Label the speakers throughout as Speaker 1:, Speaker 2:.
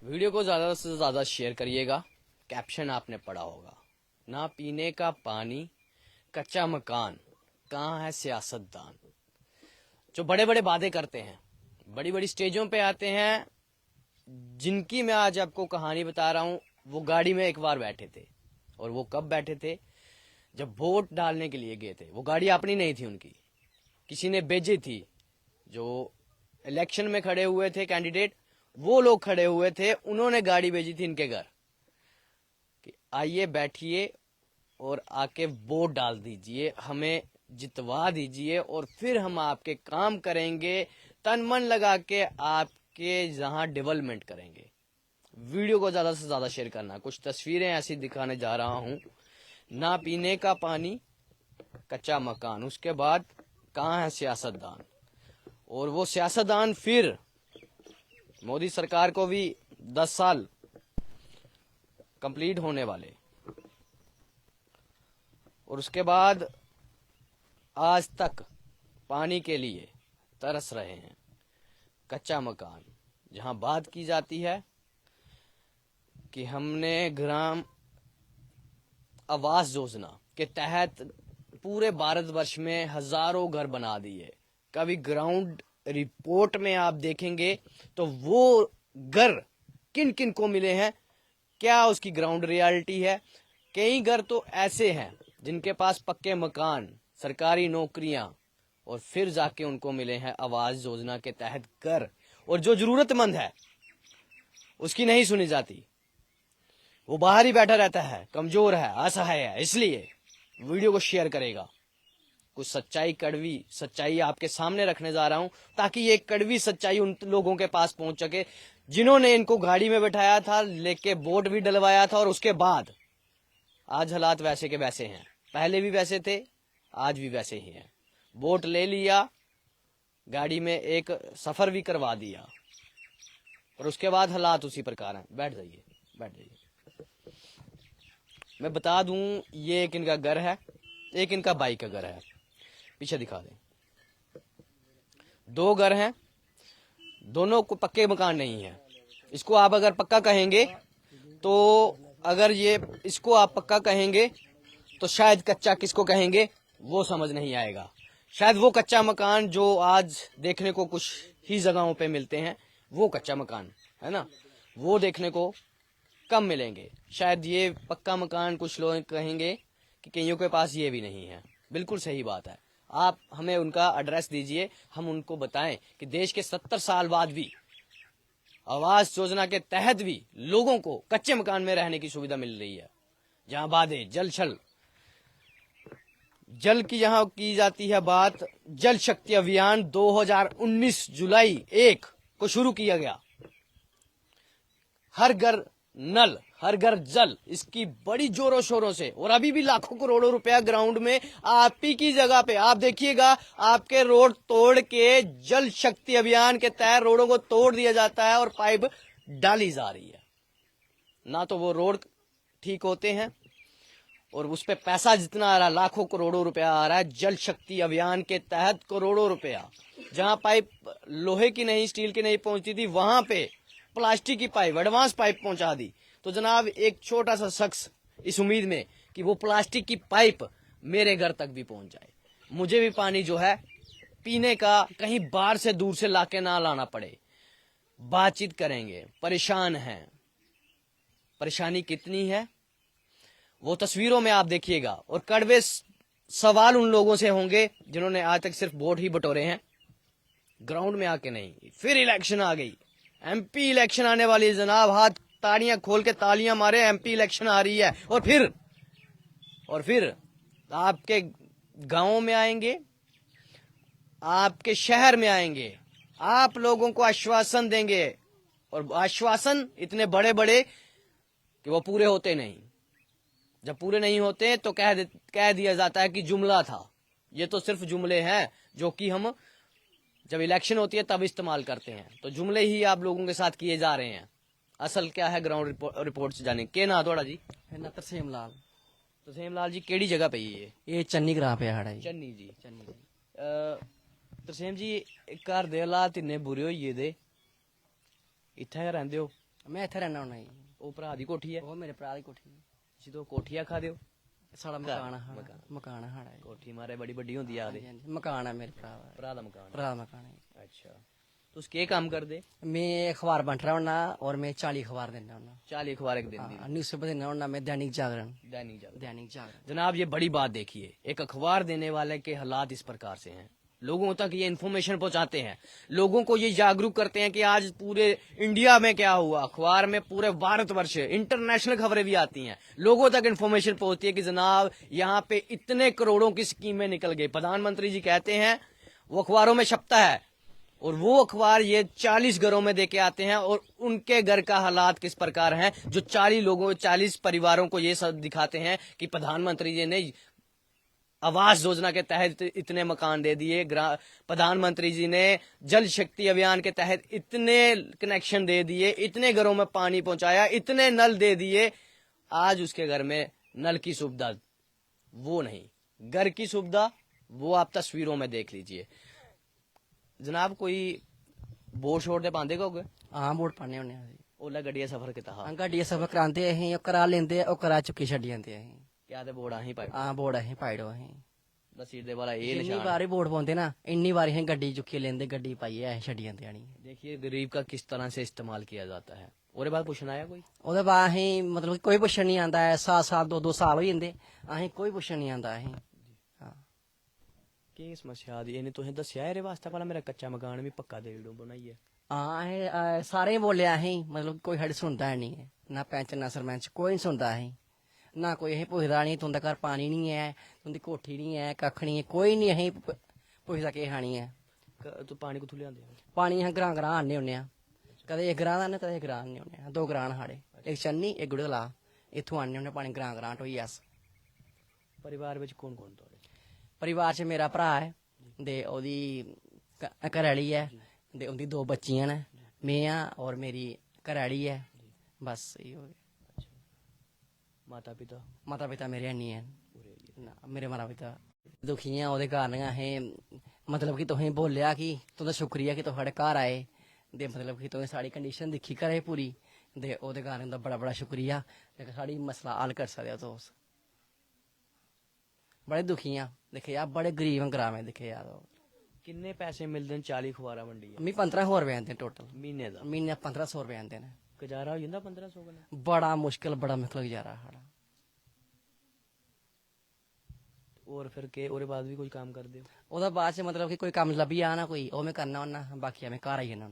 Speaker 1: Video को ज़्यादा से ज़्यादा शेयर करिएगा। कैप्शन आपने पढ़ा होगा, ना पीने का पानी, कच्चा मकान, कहाँ है सियासतदान। जो बड़े बड़े वादे करते हैं, बड़ी बड़ी स्टेजों पे आते हैं, जिनकी मैं आज आपको कहानी बता रहा हूँ। वो गाड़ी में एक बार बैठे थे, और वो कब बैठे थे? जब वोट डालने के लिए गए थे। वो गाड़ी अपनी नहीं थी, उनकी किसी ने भेजी थी। जो इलेक्शन में खड़े हुए थे कैंडिडेट, वो लोग खड़े हुए थे, उन्होंने गाड़ी भेजी थी इनके घर कि आइए बैठिए और आके वोट डाल दीजिए, हमें जितवा दीजिए, और फिर हम आपके काम करेंगे, तन मन लगा के आपके जहां डेवलपमेंट करेंगे। वीडियो को ज्यादा से ज्यादा शेयर करना। कुछ तस्वीरें ऐसी दिखाने जा रहा हूं। ना पीने का पानी, कच्चा मकान, उसके बाद कहाँ है सियासतदान। और वो सियासतदान फिर मोदी सरकार को भी 10 साल कंप्लीट होने वाले, और उसके बाद आज तक पानी के लिए तरस रहे हैं। कच्चा मकान, जहां बात की जाती है कि हमने ग्राम आवास योजना के तहत पूरे भारतवर्ष में हजारों घर बना दिए। कभी ग्राउंड रिपोर्ट में आप देखेंगे तो वो घर किन किन को मिले हैं, क्या उसकी ग्राउंड रियलिटी है। कई घर तो ऐसे हैं जिनके पास पक्के मकान, सरकारी नौकरियां, और फिर जाके उनको मिले हैं आवास योजना के तहत घर। और जो जरूरतमंद है उसकी नहीं सुनी जाती, वो बाहर ही बैठा रहता है, कमजोर है, असहाय है। इसलिए वीडियो को शेयर करेगा। कुछ सच्चाई, कड़वी सच्चाई आपके सामने रखने जा रहा हूं, ताकि ये कड़वी सच्चाई उन लोगों के पास पहुंच सके जिन्होंने इनको गाड़ी में बैठाया था, लेके वोट भी डलवाया था, और उसके बाद आज हालात वैसे के वैसे हैं। पहले भी वैसे थे, आज भी वैसे ही हैं। वोट ले लिया, गाड़ी में एक सफर भी करवा दिया, और उसके बाद हालात उसी प्रकार हैं। बैठ जाइए, बैठ जाइए। मैं बता दूं, ये एक इनका घर है, एक इनका बाइक का घर है। पीछे दिखा दें। 2 घर हैं, दोनों को पक्के मकान नहीं है। इसको आप अगर पक्का कहेंगे तो, अगर ये इसको आप पक्का कहेंगे तो शायद कच्चा किसको कहेंगे वो समझ नहीं आएगा। शायद वो कच्चा मकान जो आज देखने को कुछ ही जगहों पे मिलते हैं, वो कच्चा मकान है ना, वो देखने को कम मिलेंगे। शायद ये पक्का मकान कुछ लोग कहेंगे कि कईयों के पास ये भी नहीं है। बिल्कुल सही बात है। आप हमें उनका एड्रेस दीजिए, हम उनको बताएं कि देश के 70 साल बाद भी आवास योजना के तहत भी लोगों को कच्चे मकान में रहने की सुविधा मिल रही है। जहां वादे जल की जहां की जाती है बात, जल शक्ति अभियान 2019 जुलाई 1 को शुरू किया गया। हर घर नल, हर घर जल, इसकी बड़ी जोरों शोरों से, और अभी भी लाखों करोड़ों रुपया ग्राउंड में आप ही की जगह पे आप देखिएगा, आपके रोड तोड़ के जल शक्ति अभियान के तहत रोडों को तोड़ दिया जाता है और पाइप डाली जा रही है। ना तो वो रोड ठीक होते हैं, और उस पे पैसा जितना आ रहा है, लाखों करोड़ों रुपया आ रहा है जल शक्ति अभियान के तहत, करोड़ों रुपया। जहां पाइप लोहे की नहीं, स्टील की नहीं पहुंचती थी, वहां पे प्लास्टिक की पाइप, एडवांस पाइप पहुंचा दी। तो जनाब, एक छोटा सा शख्स इस उम्मीद में कि वो प्लास्टिक की पाइप मेरे घर तक भी पहुंच जाए, मुझे भी पानी जो है पीने का कहीं बाहर से दूर से लाके ना लाना पड़े। बातचीत करेंगे, परेशान हैं। परेशानी कितनी है वो तस्वीरों में आप देखिएगा, और कड़वे सवाल उन लोगों से होंगे जिन्होंने आज तक सिर्फ वोट ही बटोरे हैं, ग्राउंड में आके नहीं। फिर इलेक्शन आ गई, एमपी इलेक्शन आने वाली है जनाब। हाथ ताड़ियां खोल के तालियां मारे, एमपी इलेक्शन आ रही है। और फिर आपके गांवों में आएंगे, आपके शहर में आएंगे, आप लोगों को आश्वासन देंगे, और आश्वासन इतने बड़े बड़े कि वो पूरे होते नहीं। जब पूरे नहीं होते तो कह दिया जाता है कि जुमला था। ये तो सिर्फ जुमले हैं जो कि हम जब इलेक्शन होती है तब इस्तेमाल करते हैं। तो जुमले ही आप लोगों के साथ किए जा रहे हैं। असल क्या है ग्राउंड रिपोर्ट से जाने के ना थोड़ा जी।
Speaker 2: तरसेम लाल।
Speaker 1: तरसेम लाल जी, केड़ी जगह पे
Speaker 2: ये चन्नी ग्रां पे है जी।
Speaker 1: चन्नी जी। तरसेम जी, घर दे हालात इन्ने बुरे होई गेदे, इत्थै गै रैंदे हो?
Speaker 2: मैं इत्थे रहना होना जी
Speaker 1: ਉਹ ਭਰਾ ਦੀ ਕੋਠੀ ਹੈ
Speaker 2: ਉਹ ਮੇਰੇ ਭਰਾ ਦੀ ਕੋਠੀ
Speaker 1: ਤੁਸੀਂ ਤਾਂ ਕੋਠੀਆਂ ਖਾ ਦਿਓ
Speaker 2: ਸਾਡਾ ਮਕਾਨ ਆ ਮਕਾਨ ਆ ਸਾਡਾ ਜੀ।
Speaker 1: ਕੋਠੀ ਮਾਰੇ ਬੜੀ ਵੱਡੀ ਹੁੰਦੀ ਆ
Speaker 2: ਹਾਂਜੀ, ਹਾਂਜੀ, ਮਕਾਨ ਆ ਮੇਰੇ ਭਰਾ ਦਾ
Speaker 1: ਭਰਾ ਦਾ ਮਕਾਨ
Speaker 2: ਭਰਾ ਦਾ ਮਕਾਨ ਹੈ
Speaker 1: ਅੱਛਾ ਤੁਸੀਂ ਕੀ ਕੰਮ ਕਰਦੇ
Speaker 2: मैं अखबार बंट रहा होना और मैं 40 अखबार देना होना
Speaker 1: 40 अखबार एक दिन दी
Speaker 2: न्यूज पेपर देना होना मैं दैनिक जागरण
Speaker 1: दैनिक जागरण
Speaker 2: दैनिक जागरण
Speaker 1: जनाब ये बड़ी बात देखिए एक अखबार देने वाले के हालात इस प्रकार से हैं लोगों तक ये इन्फॉर्मेशन पहुंचाते हैं लोगों को ये जागरूक करते हैं कि आज पूरे इंडिया में क्या हुआ अखबार में पूरे भारतवर्ष इंटरनेशनल खबरें भी आती हैं लोगों तक इन्फॉर्मेशन पहुंचती है कि जनाब यहाँ पे इतने करोड़ों की स्कीमें निकल गई प्रधानमंत्री जी कहते हैं वो अखबारों में छपता है और वो अखबार ये 40 घरों में देके आते हैं और उनके घर का हालात किस प्रकार हैं जो 40 परिवारों को ये सब दिखाते हैं कि प्रधानमंत्री जी ने आवास योजना के तहत इतने मकान दे दिए प्रधानमंत्री जी ने जल शक्ति अभियान के तहत इतने कनेक्शन दे दिए इतने घरों में पानी पहुंचाया इतने नल दे दिए आज उसके घर में नल की सुविधा वो नहीं घर की सुविधा वो आप तस्वीरों में देख लीजिए जनाब कोई बोर शोर दे पांदे कहोगे
Speaker 2: हाँ वोट पाने होने आ जी
Speaker 1: ओला गड्डिया सफर किता हा
Speaker 2: गड्डियां सफर करांदे अहीं ਉਹ ਕਰਾ ਲੈਂਦੇ ਉਹ ਕਰਾ ਚੁੱਕੀ ਛੱਡ ਜਾਂਦੇ ਅਸੀਂ
Speaker 1: क्या ते बोर्ड आही पाई
Speaker 2: ਹਾਂ ਵੋਟ ਅਸੀਂ ਪਾਈੜੋ ਅਸੀਂ
Speaker 1: बसीर दे वाला ये
Speaker 2: ਜਿੰਨੀ
Speaker 1: निशान
Speaker 2: ਵਾਰੀ ਵੋਟ ਪਾਉਂਦੇ ਨਾ ਇੰਨੀ ਵਾਰੀ ਅਸੀਂ ਗੱਡੀ ਚੁੱਕੀ ਲੈਂਦੇ ਗੱਡੀ ਪਾਈਏ ਅਸੀਂ ਛੱਡ ਜਾਂਦੇ ਆਣੀ
Speaker 1: देखिए गरीब का किस तरह से इस्तेमाल किया जाता है और बाद पूछना आया कोई
Speaker 2: ਉਹਦੇ ਬਾਅਦ ਅਸੀਂ ਮਤਲਬ ਕਿ ਕੋਈ ਪੁੱਛਣ ਨਹੀਂ ਆਂਦਾ ਹੈ 7 ਸਾਲ 2 ਸਾਲ ਹੋ ਜਾਂਦੇ ਅਸੀਂ ਕੋਈ ਪੁੱਛਣ ਨਹੀਂ ਆਂਦਾ ਅਸੀਂ ਹਾਂ
Speaker 1: की समस्या दी इन्हें तुसें दस्या एरे वास्ते भला मेरा कच्चा मकान भी पक्का दे दो बनाइए
Speaker 2: ਹਾਂ ਇਹ ਸਾਰੇ ਬੋਲਿਆ ਅਸੀਂ ਮਤਲਬ ਕੋਈ ਸਾਡੀ ਸੁਣਦਾ ਨਹੀਂ ਹੈ ਨਾ ਪੈਂਚ ਨਾ ਸਰਪੰਚ ਕੋਈ ਨਹੀਂ ਸੁਣਦਾ ਅਸੀਂ ਨਾ ਕੋਈ ਅਸੀਂ ਪੁੱਛਦਾ ਨਹੀਂ ਤੁੰਦਾ ਘਰ ਪਾਣੀ ਨਹੀਂ ਹੈ ਤੁੰਦੀ ਕੋਠੀ ਨਹੀਂ ਹੈ ਕੱਖ ਨਹੀਂ ਹੈ ਕੋਈ ਨਹੀਂ ਅਸੀਂ ਪੁੱਛਦਾ ਕਿ ਹਾਣੀ ਹੈ
Speaker 1: तू पानी कुथू लिया
Speaker 2: ਪਾਣੀ ਅਸੀਂ ਗਰਾਂ ਗਰਾਂ ਆਨੇ ਹੁੰਨੇ ਆ ਕਦੇ ਇੱਕ ਗਰਾਂ ਦਾ ਕਦੇ ਇੱਕ ਗਰਾਂ ਆਨੇ ਹੁੰਨੇ ਆ 2 ਗਰਾਂ ਸਾਡੇ ਇੱਕ ਚੰਨੀ ਇੱਕ ਗੁੜਗਲਾ ਇੱਥੋਂ ਆਨੇ ਹੁੰਨੇ ਪਾਣੀ ਗਰਾਂ ਗਰਾਂ ਟੋਈ ਆਸ
Speaker 1: परिवार ਵਿੱਚ कौन कौन तोड़े
Speaker 2: ਪਰਿਵਾਰ 'ਚ ਮੇਰਾ ਭਰਾ ਹੈ ਤੇ ਉਹਦੀ ਘਰਵਾਲੀ ਹੈ ਤੇ ਉਹਦੀ 2 ਬੱਚੀਆਂ ਨੇ ਮੈਂ ਆ ਔਰ ਮੇਰੀ ਘਰਵਾਲੀ ਹੈ ਬਸ ਇਹ ਹੋ ਗਿਆ
Speaker 1: माता पिता
Speaker 2: ਮਾਤਾ ਪਿਤਾ ਮੇਰੇ ਨਹੀਂ ਹੈ ਨਾ ਮੇਰੇ ਮਾਤਾ ਪਿਤਾ ਦੁਖੀ ਆ ਉਹਦੇ ਕਾਰਨ ਅਸੀਂ ਮਤਲਬ ਕਿ ਤੁਸੀਂ ਬੋਲਿਆ ਕਿ ਤੁਹਾਡਾ ਸ਼ੁਕਰੀਆ ਕਿ ਤੁਹਾਡੇ ਘਰ ਆਏ ਦੇ ਮਤਲਬ ਕਿ ਤੁਸੀਂ ਸਾਡੀ ਕੰਡੀਸ਼ਨ ਦੇਖੀ ਕਰੇ ਪੂਰੀ ਦੇ ਉਹਦੇ ਕਾਰਨ ਦਾ ਬੜਾ ਬੜਾ ਸ਼ੁਕਰੀਆ ਕਿ ਸਾਡੀ ਮਸਲਾ ਹੱਲ ਕਰ ਸਕਦੇ ਹੋ ਤੁਸੀਂ बड़े दुखी हैं देखे यार बड़े गरीब हैं ग्राम में देखे यार
Speaker 1: किन्ने पैसे मिलते हैं 40 खुआरा मंडी
Speaker 2: मी 1500 रुपए आते टोटल
Speaker 1: महीने का
Speaker 2: महीने 1500 रुपए आते हैं
Speaker 1: गुजारा हो जाता 1500 कन्नै
Speaker 2: बड़ा मुश्किल गुजारा साढ़ा
Speaker 1: और फिर के ओरे बाद भी कोई काम कर दे
Speaker 2: ओदा बाद च मतलब कि कोई काम लभी आ ना कोई ओ मैं करना होना बाकी मैं घर आई जाना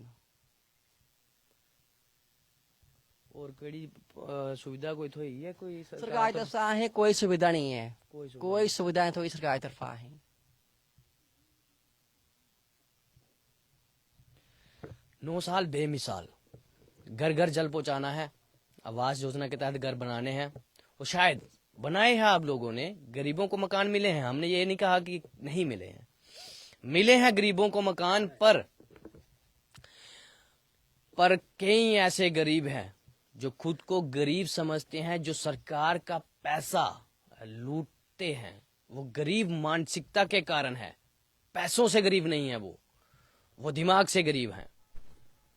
Speaker 1: और केड़ी सुविधा कोई थोई है कोई
Speaker 2: सरकार की तरफ से कोई सुविधा नहीं है कोई सुविधा नहीं थोड़ी सरकार की तरफ है
Speaker 1: 9 साल बेमिसाल घर घर जल पहुंचाना है आवास योजना के तहत घर बनाने हैं और शायद बनाए हैं आप लोगों ने गरीबों को मकान मिले हैं हमने ये नहीं कहा कि नहीं मिले हैं मिले हैं गरीबों को मकान पर कई ऐसे गरीब हैं जो खुद को गरीब समझते हैं जो सरकार का पैसा लूटते हैं वो गरीब मानसिकता के कारण है पैसों से गरीब नहीं है वो दिमाग से गरीब हैं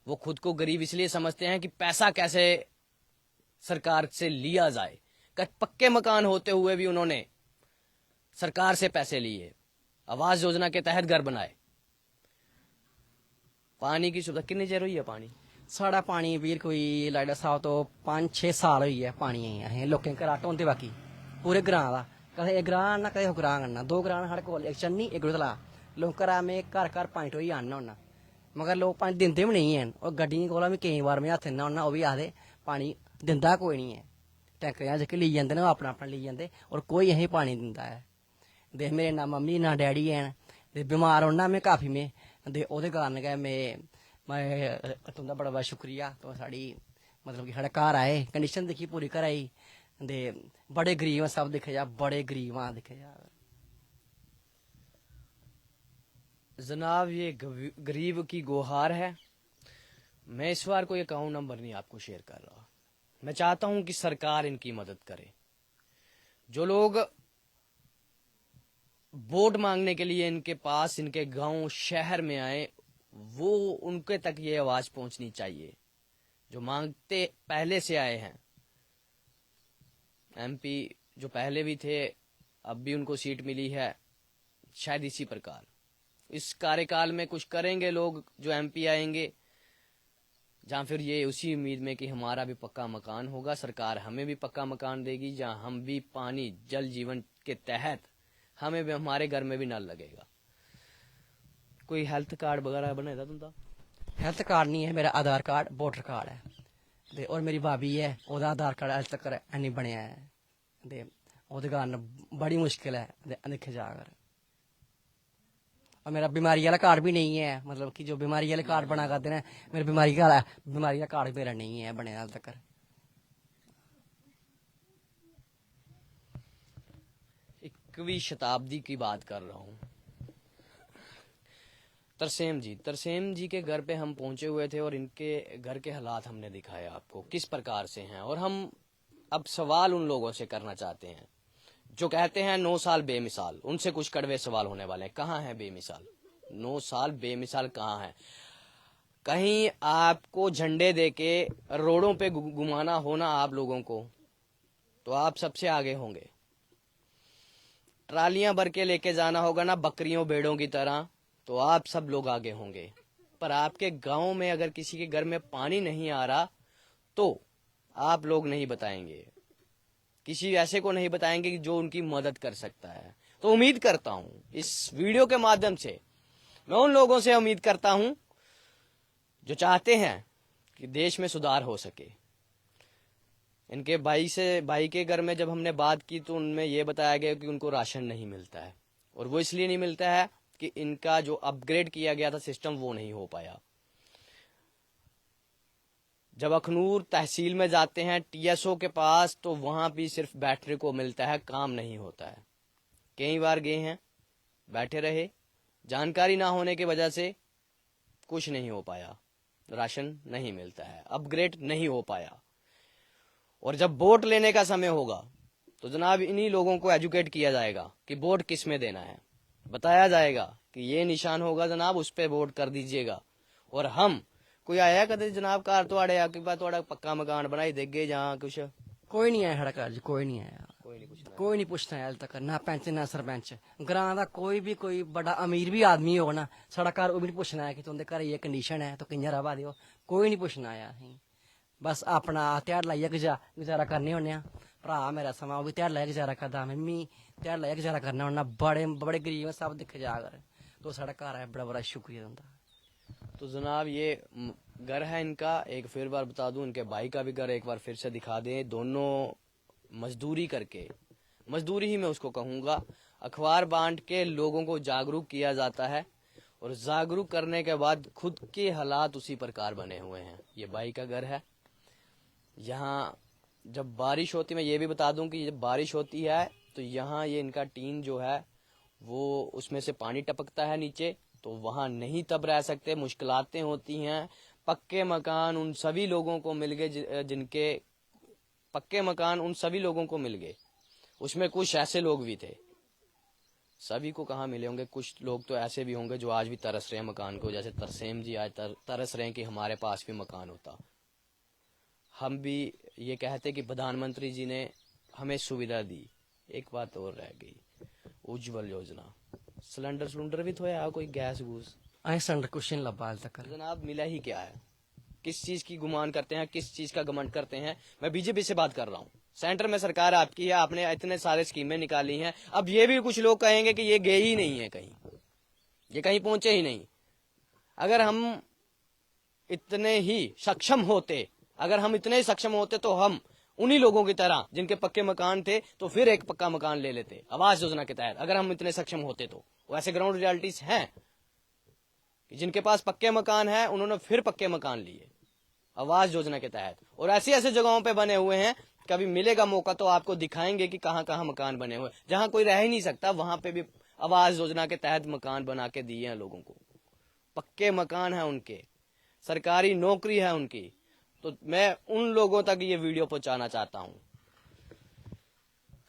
Speaker 1: वो खुद को गरीब इसलिए समझते हैं कि पैसा कैसे सरकार से लिया जाए पक्के मकान होते हुए भी उन्होंने सरकार से पैसे लिए आवास योजना के तहत घर बनाए पानी की सुविधा कितनी देर हुई है पानी
Speaker 2: साढ़ा पानी वीर कोई लाइडा साहब तो 5-6 साल हुई है पानी असें लोकें घरा ढोंदे बाकी पूरे ग्रां दा कदे एक ग्रां ना कदे ग्रां करना 2 ग्रां साढ़े कोल एक चन्नी एक गुड़तला लोग घरा में घर पानी ढोई आना होना मगर लोग पानी दिंदे भी नहीं हैं और गड्डियें कोला भी केईं बार में हत्थ दिन्ना होना ओह् भी आखदे पानी दिंदा कोई नहीं है टैंकरियां जेह्के लेई जंदे ना अपना अपना लेई जंदे और कोई असें पानी दिंदा है ते मेरे ना मम्मी ना डैडी हैन ते बीमार होना में काफी में ते ओह्दे कारण गै मैं तुंदा बड़ा बड़ा शुक्रिया तो साड़ी मतलब कि साढ़े घर आए कंडीशन दिक्खी पूरी घर आई ते बड़े गरीब सब दिक्खे जा बड़े गरीब हाँ दिक्खे जा
Speaker 1: जनाब ये गरीब की गुहार है मैं इस बार कोई अकाउंट नंबर नहीं आपको शेयर कर रहा मैं चाहता हूं कि सरकार इनकी मदद करे जो लोग वोट मांगने के लिए इनके पास इनके गांव शहर में आए वो उनके तक ये आवाज पहुंचनी चाहिए जो मांगते पहले से आए हैं। एमपी जो पहले भी थे, अब भी उनको सीट मिली है, शायद इसी प्रकार इस कार्यकाल में कुछ करेंगे लोग जो एमपी आएंगे, जहाँ फिर ये उसी उम्मीद में कि हमारा भी पक्का मकान होगा, सरकार हमें भी पक्का मकान देगी, जहाँ हम भी पानी जल जीवन के तहत हमें भी हमारे घर में भी नल लगेगा। कोई हेल्थ कार्ड वगैरह बने था तुमदा?
Speaker 2: हेल्थ कार्ड नहीं है, मेरा आधार कार्ड वोटर कार्ड है ते और मेरी भाभी है, ओदा आधार कार्ड अज तक हैनी बनया है ते ओहदे कारण बड़ी मुश्किल है दिक्खे जाकर। और मेरा बीमारी वाला कार्ड भी नहीं है, मतलब कि जो बीमारी वाले कार्ड बना करते हैं, मेरे बीमारी का कार्ड मेरा नहीं है बने हाल तक।
Speaker 1: 21वीं शताब्दी की बात कर रहा हूँ। तरसेम जी के घर पे हम पहुंचे हुए थे और इनके घर के हालात हमने दिखाए आपको किस प्रकार से हैं। और हम अब सवाल उन लोगों से करना चाहते हैं जो कहते हैं 9 साल बेमिसाल। उनसे कुछ कड़वे सवाल होने वाले हैं। कहाँ है बेमिसाल? 9 साल बेमिसाल कहाँ है? कहीं आपको झंडे देके रोडों पे घुमाना होना आप लोगों को, तो आप सबसे आगे होंगे। ट्रालियां भर के लेके जाना होगा ना बकरियों भेड़ों की तरह, तो आप सब लोग आगे होंगे। पर आपके गांव में अगर किसी के घर में पानी नहीं आ रहा तो आप लोग नहीं बताएंगे, किसी ऐसे को नहीं बताएंगे कि जो उनकी मदद कर सकता है। तो उम्मीद करता हूं इस वीडियो के माध्यम से, मैं उन लोगों से उम्मीद करता हूं जो चाहते हैं कि देश में सुधार हो सके। इनके भाई के घर में जब हमने बात की तो उनमें यह बताया गया कि उनको राशन नहीं मिलता है, और वो इसलिए नहीं मिलता है कि इनका जो अपग्रेड किया गया था सिस्टम वो नहीं हो पाया। जब अखनूर तहसील में जाते हैं टीएसओ के पास, तो वहां भी सिर्फ बैटरी को मिलता है, काम नहीं होता है। कई बार गए हैं, बैठे रहे, जानकारी ना होने की वजह से कुछ नहीं हो पाया, राशन नहीं मिलता है, अपग्रेड नहीं हो पाया। और जब वोट लेने का समय होगा तो जनाब इन्हीं लोगों को एजुकेट किया जाएगा कि वोट किस में देना है। बताया जाएगा कि ये निशान होगा जनाब, उस पे वोट कर दीजिएगा। और हम कोई आया कदे जनाब घर थोड़े आके थोड़ा पक्का मकान बनाई देगे जहाँ कुछ?
Speaker 2: कोई नहीं आया साढ़े घर, कोई नहीं आया,
Speaker 1: कोई नहीं
Speaker 2: पुछना हाल तक, ना पैंच ना सरपंच। ग्रां का कोई बड़ा अमीर भी आदमी हो ना, साढ़ा घर भी नहीं पुछना है कि तुंदे घर ये कंडीशन है तो कियां रवा दे, कोई नहीं पुछना आया। बस अपना ध्याड़ लाइयै गुजारा करने होन्ने आं। भरा मेरा समा वो भी ध्याड़ लाइयै गुजारा करदा, मैं ध्याड़ लाइयै गुजारा करना होन्ना। बड़े गरीब है सब दिक्खे जा कर, तो साढ़ा घर है, बड़ा शुक्रिया तुंदा।
Speaker 1: तो जनाब ये घर है इनका, एक फिर बार बता दूं, इनके भाई का भी घर एक बार फिर से दिखा दें। दोनों मजदूरी करके, मजदूरी ही मैं उसको कहूँगा, अखबार बांट के लोगों को जागरूक किया जाता है, और जागरूक करने के बाद खुद के हालात उसी प्रकार बने हुए हैं। ये भाई का घर है। यहाँ जब बारिश होती, मैं ये भी बता दूं कि जब बारिश होती है तो यहाँ ये इनका टीन जो है वो उसमें से पानी टपकता है नीचे, तो वहाँ नहीं तब रह सकते, मुश्किलातें होती हैं। पक्के मकान उन सभी लोगों को मिल गए जिनके पक्के मकान उन सभी लोगों को मिल गए। उसमें कुछ ऐसे लोग भी थे, सभी को कहाँ मिले होंगे, कुछ लोग तो ऐसे भी होंगे जो आज भी तरस रहे हैं मकान को, जैसे तरसेम जी आज तरस रहे हैं कि हमारे पास भी मकान होता। हम भी ये कहते कि प्रधानमंत्री जी ने हमें सुविधा दी। एक बात और रह गई, उज्जवल योजना, सिलेंडर भी तो है, कोई गैस गूस
Speaker 2: अं सिलेंडर कुछ नहीं लब्बा हाल तक।
Speaker 1: जनाब मिला ही क्या है? किस चीज की गुमान करते हैं, किस चीज का घमंड करते हैं? मैं बीजेपी से बात कर रहा हूँ। सेंटर में सरकार आपकी है, आपने इतने सारे स्कीमें निकाली हैं। अब ये भी कुछ लोग कहेंगे कि ये गए ही नहीं है कहीं, ये कहीं पहुंचे ही नहीं। अगर हम इतने ही सक्षम होते, तो हम उन्हीं लोगों की तरह जिनके पक्के मकान थे तो फिर एक पक्का मकान ले लेते आवास योजना के तहत। अगर हम इतने सक्षम होते तो वैसे ग्राउंड रियलिटीज हैं कि जिनके पास पक्के मकान हैं उन्होंने फिर पक्के मकान लिए आवास योजना के तहत, और ऐसी ऐसी जगहों पे बने हुए हैं। कभी मिलेगा मौका तो आपको दिखाएंगे कि कहाँ कहाँ मकान बने हुए, जहां कोई रह ही नहीं सकता वहां पे भी आवास योजना के तहत मकान बना के दिए हैं लोगों को। पक्के मकान है उनके, सरकारी नौकरी है उनकी। तो मैं उन लोगों तक ये वीडियो पहुंचाना चाहता हूं।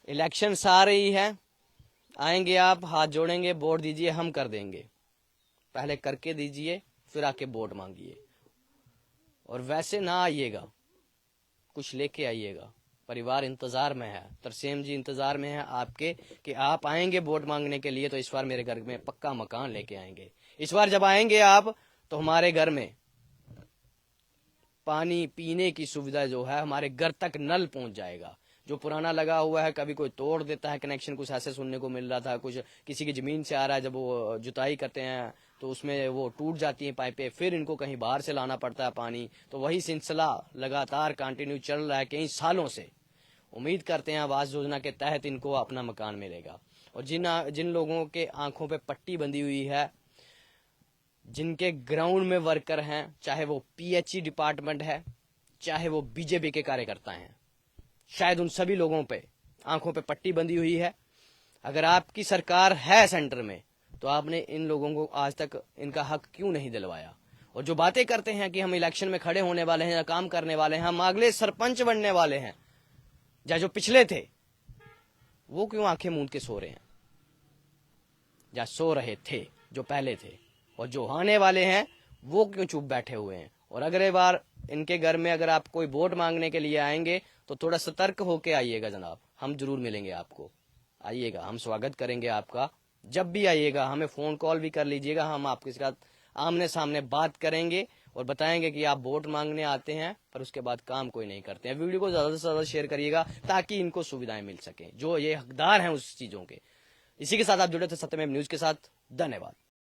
Speaker 1: इलेक्शन आ रही है, आएंगे आप, हाथ जोड़ेंगे, वोट दीजिए, हम कर देंगे। पहले करके दीजिए, फिर आके वोट मांगिए। और वैसे ना आइएगा, कुछ लेके आइएगा। परिवार इंतजार में है, तरसेम जी इंतजार में है आपके कि आप आएंगे वोट मांगने के लिए तो इस बार मेरे घर में पक्का मकान लेके आएंगे। इस बार जब आएंगे आप तो हमारे घर में पानी पीने की सुविधा जो है हमारे घर तक नल पहुंच जाएगा। जो पुराना लगा हुआ है, कभी कोई तोड़ देता है कनेक्शन, कुछ ऐसे सुनने को मिल रहा था, कुछ किसी की जमीन से आ रहा है, जब वो जुताई करते हैं तो उसमें वो टूट जाती हैं पाइपें, फिर इनको कहीं बाहर से लाना पड़ता है पानी। तो वही सिलसिला लगातार कंटिन्यू चल रहा है कई सालों से। उम्मीद करते हैं आवास योजना के तहत इनको अपना मकान मिलेगा। और जिन लोगों के आंखों पे पट्टी बंधी हुई है, जिनके ग्राउंड में वर्कर हैं, चाहे वो पीएचई डिपार्टमेंट है, चाहे वो बीजेपी के कार्यकर्ता हैं, शायद उन सभी लोगों पे आंखों पे पट्टी बंधी हुई है। अगर आपकी सरकार है सेंटर में तो आपने इन लोगों को आज तक इनका हक क्यों नहीं दिलवाया। और जो बातें करते हैं कि हम इलेक्शन में खड़े होने वाले हैं या काम करने वाले हैं, हम अगले सरपंच बनने वाले हैं, या जो पिछले थे वो क्यों आंखें मूंद के सो रहे हैं, या सो रहे थे जो पहले थे, और जो आने वाले हैं वो क्यों चुप बैठे हुए हैं। और अगले बार इनके घर में अगर आप कोई वोट मांगने के लिए आएंगे तो थोड़ा सतर्क होके आइएगा जनाब, हम जरूर मिलेंगे आपको। आइएगा, हम स्वागत करेंगे आपका। जब भी आइएगा हमें फोन कॉल भी कर लीजिएगा, हम आपके साथ आमने सामने बात करेंगे और बताएंगे कि आप वोट मांगने आते हैं पर उसके बाद काम कोई नहीं करते हैं। वीडियो को ज्यादा से ज्यादा शेयर करिएगा ताकि इनको सुविधाएं मिल सके जो ये हकदार हैं उस चीजों के। इसी के साथ आप जुड़े थे सत्यमेव न्यूज के साथ। धन्यवाद।